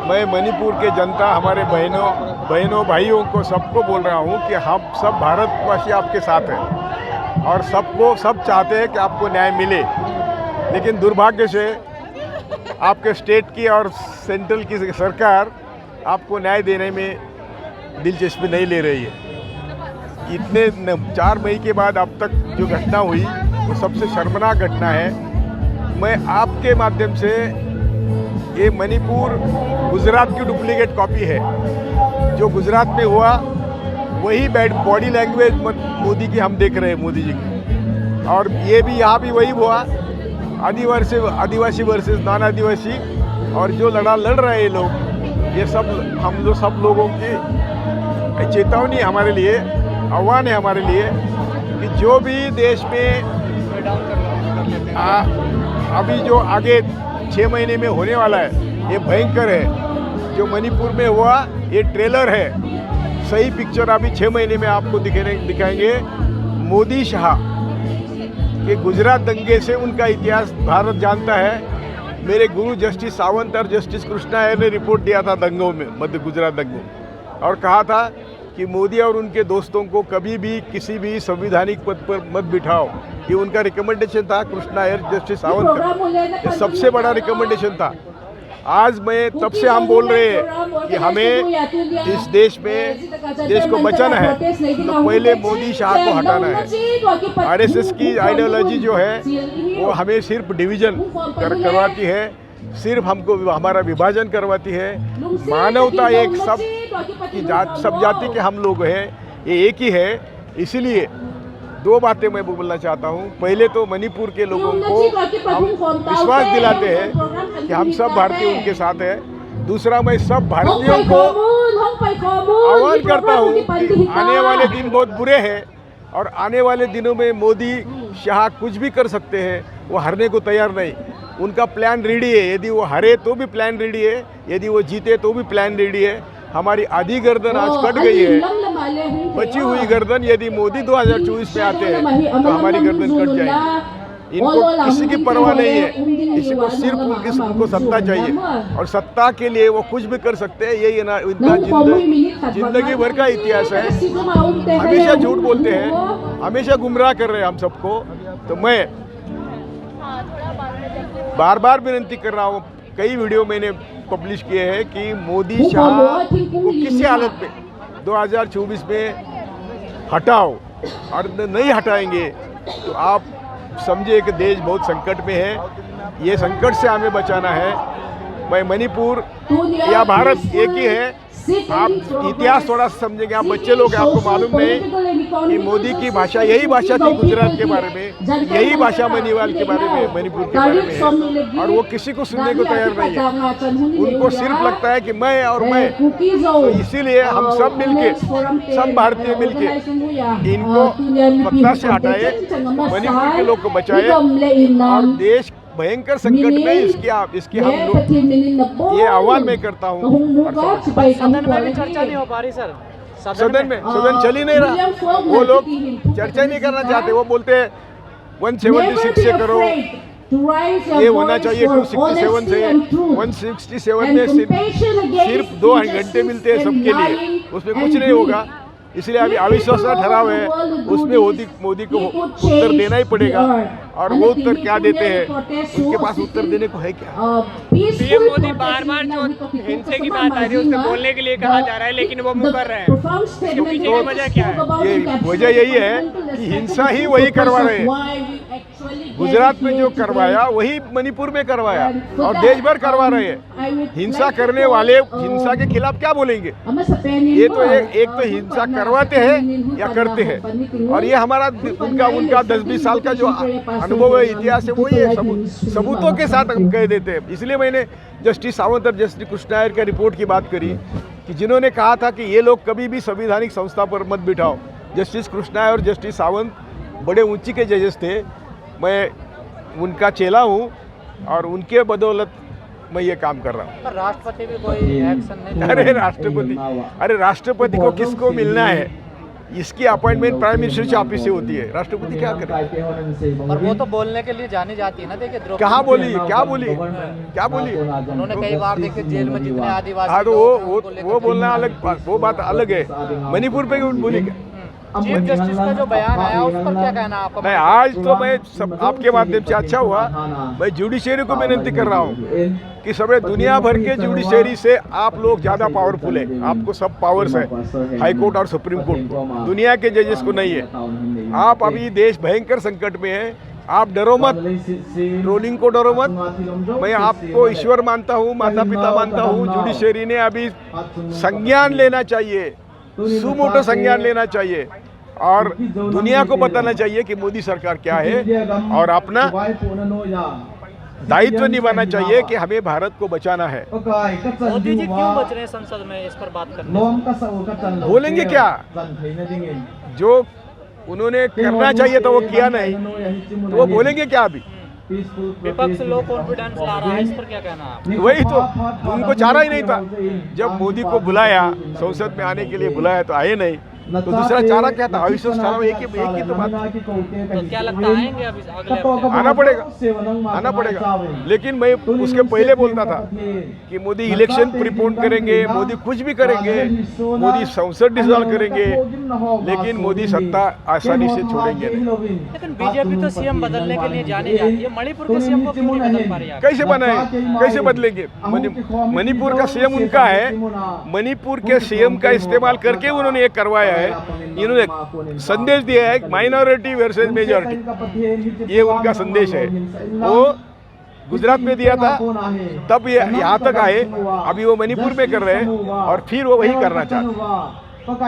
मैं मणिपुर के जनता, हमारे बहनों भाइयों को सबको बोल रहा हूँ कि हम सब भारतवासी आपके साथ हैं और सब चाहते हैं कि आपको न्याय मिले। लेकिन दुर्भाग्य से आपके स्टेट की और सेंट्रल की सरकार आपको न्याय देने में दिलचस्पी नहीं ले रही है। इतने 4 मई के बाद अब तक जो घटना हुई वो सबसे शर्मनाक घटना है। मैं आपके माध्यम से, ये मणिपुर गुजरात की डुप्लीकेट कॉपी है। जो गुजरात में हुआ वही बॉडी लैंग्वेज मोदी की हम देख रहे हैं, मोदी जी की। और ये भी यहाँ भी वही हुआ, आदिवासी वर्सेस नॉन आदिवासी। और जो लड़ रहे हैं लोग, ये सब लोगों की चेतावनी हमारे लिए, आह्वान है हमारे लिए कि जो भी देश में अभी जो आगे 6 महीने में होने वाला है, ये भयंकर है। जो मणिपुर में हुआ ये ट्रेलर है, सही पिक्चर अभी 6 महीने में आपको दिखाएंगे। मोदी शाह के गुजरात दंगे से उनका इतिहास भारत जानता है। मेरे गुरु जस्टिस सावंत और जस्टिस कृष्णा अय्यर ने रिपोर्ट दिया था दंगों में, मध्य गुजरात दंगों, और कहा था कि मोदी और उनके दोस्तों को कभी भी किसी भी संवैधानिक पद पर मत बिठाओ। ये उनका रिकमेंडेशन था, कृष्णा अय्यर, जस्टिस सावंत का। ये सबसे बड़ा रिकमेंडेशन था। आज मैं तब से हम बोल रहे हैं कि हमें इस देश को बचाना है, तो पहले मोदी शाह को हटाना है। आरएसएस की आइडियोलॉजी जो है वो हमें सिर्फ डिवीजन करवाती है, सिर्फ हमको हमारा विभाजन करवाती है। मानवता एक, सब जाति के हम लोग हैं, ये एक ही है। इसलिए 2 बातें मैं बोलना चाहता हूँ। पहले तो मणिपुर के लोगों को हम विश्वास दिलाते हैं कि हम सब भारतीय उनके साथ हैं। दूसरा, मैं सब भारतीयों को आह्वान करता हूँ कि आने वाले दिन बहुत बुरे हैं और आने वाले दिनों में मोदी शाह कुछ भी कर सकते हैं। वो हारने को तैयार नहीं, उनका प्लान रेडी है। यदि वो हारे तो भी प्लान रेडी है, यदि वो जीते तो भी प्लान रेडी है। हमारी आधी गर्दन आज कट गई है, बची हुई गर्दन यदि मोदी 2024 में आते हैं तो हमारी गर्दन कट जाएगी। इनको किसी की परवाह नहीं है, किसी को सिर्फ उनको सत्ता चाहिए और सत्ता के लिए वो कुछ भी कर सकते हैं। यही इनका जिंदगी भर का इतिहास है। हमेशा झूठ बोलते हैं, हमेशा गुमराह कर रहे हैं हम सबको। तो मैं बार बार विनती कर रहा हूँ, कई वीडियो मैंने पब्लिश किए हैं कि मोदी शाह को किसी हालत में 2024 में हटाओ, और नहीं हटाएंगे तो आप समझिए कि देश बहुत संकट में है। ये संकट से हमें बचाना है। मैं मणिपुर या भारत एक ही है। आप इतिहास थोड़ा सा समझेंगे, आप बच्चे लोग हैं, आपको मालूम नहीं कि मोदी की भाषा यही भाषा थी गुजरात के बारे में, यही भाषा मणिवाल के बारे में, मणिपुर के बारे में है। और वो किसी को सुनने को तैयार नहीं है। उनको सिर्फ लगता है कि मैं और मैं। तो इसीलिए हम सब मिलके, सब भारतीय मिलके इनको सत्ता से हटाए, मणिपुर के लोग को बचाए और देश भयंकर संकट में इसकी हम लोग ये आह्वान मैं करता हूँ। सदन में भी चर्चा नहीं हो पा रही सर। सदन चल ही नहीं रहा। वो लोग चर्चा नहीं करना चाहते। वो बोलते हैं 176 से करो, ये होना चाहिए 267 से। 167 में सिर्फ 2 घंटे मिलते हैं सबके लिए, उसमें कुछ नहीं होगा। इसलिए अभी अविश्वास ठहराव है, उसमें मोदी को उत्तर देना ही पड़ेगा। और वो उत्तर क्या देते हैं, उनके पास उत्तर देने को है क्या? पीएम मोदी बार-बार जो हिंसा की बात आ रही है उससे बोलने के लिए कहा जा रहा है, लेकिन वो मुंह कर रहे हैं। इसके पीछे की वजह क्या है? ये वजह यही है कि हिंसा ही वही करवा रहे हैं। गुजरात में जो करवाया वही मणिपुर में करवाया और देश भर करवा रहे हैं। हिंसा करने वाले हिंसा के खिलाफ क्या बोलेंगे? ये तो एक तो हिंसा करवाते हैं या करते हैं। और ये हमारा उनका 10-20 साल का जो अनुभव है, इतिहास है, वही है। सबूतों के साथ हम कह देते हैं। इसलिए मैंने जस्टिस सावंत और जस्टिस कृष्णा अय्यर की रिपोर्ट की बात करी कि जिन्होंने कहा था कि ये लोग कभी भी संवैधानिक संस्था पर मत बिठाओ। जस्टिस कृष्णा अय्यर और जस्टिस सावंत बड़े ऊंची के जजेस थे। मैं उनका चेला हूँ और उनके बदौलत मैं ये काम कर रहा हूँ। राष्ट्रपति भी कोई एक्शन नहीं? अरे राष्ट्रपति को किसको मिलना है? इसकी अपॉइंटमेंट प्राइम मिनिस्टर के ऑफिस से होती है, राष्ट्रपति क्या करे? और वो तो बोलने के लिए जानी जाती है ना, देखिए कहाँ बोली, क्या बोली, क्या बोली? उन्होंने कई बार देखिए जेल में जितने आदिवासी हाँ तो लोग हैं, उनको लेकर वो बोलना अलग, वो बात अलग है। मणिपुर पे बोली क्या? चीफ जस्टिस का जो बयान आया उस पर क्या कहना है आपका? नहीं, आज तो मैं सब आपके माध्यम से अच्छा हुआ, मैं जुडिशरी को विनती कर रहा हूँ कि सब दुनिया भर के जुडिशरी से आप लोग ज़्यादा पावरफुल है, आपको सब पावर्स है, हाई कोर्ट और सुप्रीम कोर्ट को, दुनिया के जजेस को नहीं है। आप अभी देश भयंकर संकट में है, आप डरो मत, ट्रोलिंग को डरो मत। मैं आपको ईश्वर मानता हूँ, माता पिता मानता हूँ। जुडिशरी ने अभी संज्ञान लेना चाहिए, सुमोटो संज्ञान लेना चाहिए और दुनिया को बताना चाहिए कि मोदी सरकार क्या है और अपना दायित्व निभाना चाहिए कि हमें भारत को बचाना है। मोदी जी क्यों बच रहे हैं संसद में इस पर बात करने? बोलेंगे क्या? जो उन्होंने करना चाहिए था वो किया नहीं, तो वो बोलेंगे क्या? अभी विपक्ष लो कॉन्फिडेंस ला रहा है, इस पर क्या कहना है? वही तो, उनको चारा ही नहीं था। जब मोदी को बुलाया, संसद में आने के लिए बुलाया तो आए नहीं, तो दूसरा चारा क्या था? अविश्वास चारा एक ही तो बात। तो क्या लगता है आएंगे अभी अगले हफ्ते? आना पड़ेगा। लेकिन मैं उसके पहले बोलता था कि मोदी इलेक्शन प्रीपोन करेंगे, मोदी कुछ भी करेंगे, मोदी संसद डिसॉल्व करेंगे, लेकिन मोदी सत्ता आसानी से छोड़ेंगे नहीं। लेकिन बीजेपी तो सीएम बदलने के लिए जानी जाती है, मणिपुर के सीएम को क्यों नहीं बदल पा रही है? कैसे बनाए, कैसे बदलेंगे? मणिपुर का सीएम उनका है, मणिपुर के सीएम का इस्तेमाल करके उन्होंने ये करवाया है। इन्होंने संदेश दिया है माइनॉरिटी वर्सेस मेजॉरिटी, ये उनका संदेश है। वो गुजरात में दिया था, तब ये यहाँ तक आए, अभी वो मणिपुर में कर रहे हैं और फिर वो वही करना चाहते हैं।